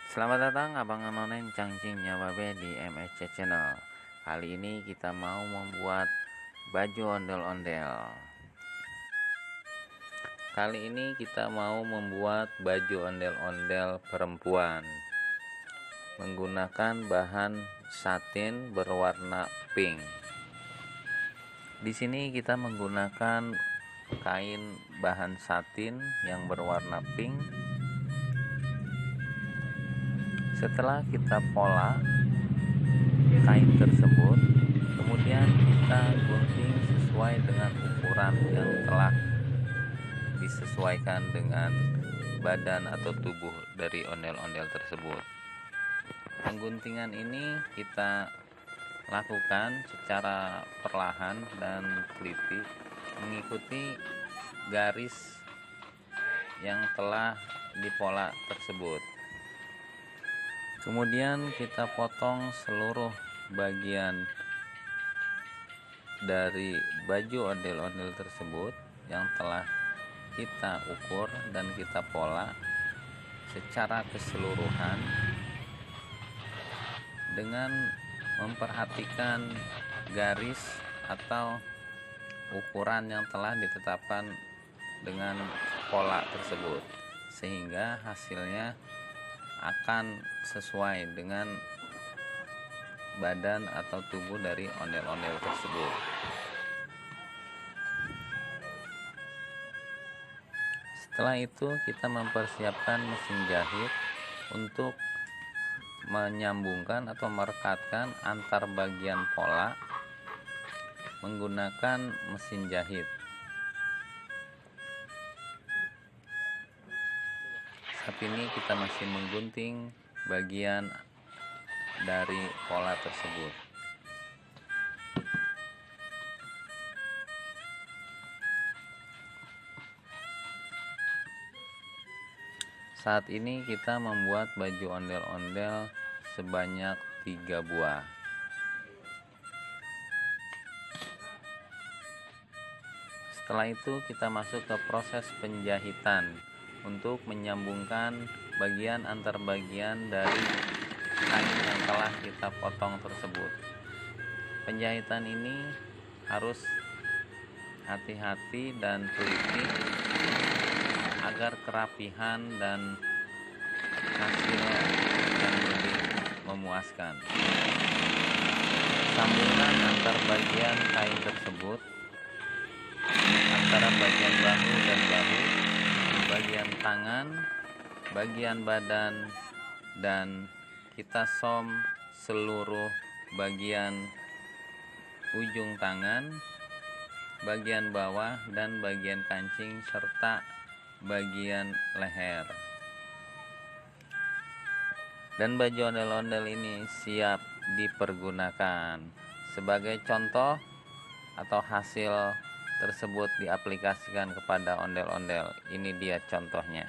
Selamat datang Abang Nonen Cangcing Nyawabe di MSC Channel. Kali ini kita mau membuat baju ondel-ondel. Kali ini kita mau membuat baju ondel-ondel perempuan menggunakan bahan satin berwarna pink. Di sini kita menggunakan kain bahan satin yang berwarna pink. Setelah kita pola kain tersebut, kemudian kita gunting sesuai dengan ukuran yang telah disesuaikan dengan badan atau tubuh dari ondel-ondel tersebut. Pengguntingan ini kita lakukan secara perlahan dan teliti mengikuti garis yang telah dipola tersebut. Kemudian kita potong seluruh bagian dari baju ondel-ondel tersebut yang telah kita ukur dan kita pola secara keseluruhan dengan memperhatikan garis atau ukuran yang telah ditetapkan dengan pola tersebut, sehingga hasilnya akan sesuai dengan badan atau tubuh dari ondel-ondel tersebut. Setelah itu kita mempersiapkan mesin jahit untuk menyambungkan atau merekatkan antar bagian pola menggunakan mesin jahit. Saat ini kita masih menggunting bagian dari pola tersebut. Saat ini kita membuat baju ondel-ondel sebanyak 3 buah. Setelah itu kita masuk ke proses penjahitan untuk menyambungkan bagian antar bagian dari kain yang telah kita potong tersebut. Penjahitan ini harus hati-hati dan teliti agar kerapihan dan hasil yang lebih memuaskan. Sambungan antar bagian kain tersebut antara bagian bahu dan bahu, bagian tangan, bagian badan, dan kita som seluruh bagian ujung tangan, bagian bawah dan bagian kancing serta bagian leher. Dan baju ondel-ondel ini siap dipergunakan. Sebagai contoh atau hasil tersebut diaplikasikan kepada ondel-ondel. Ini dia contohnya.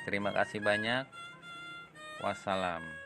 Terima kasih banyak. Wassalam.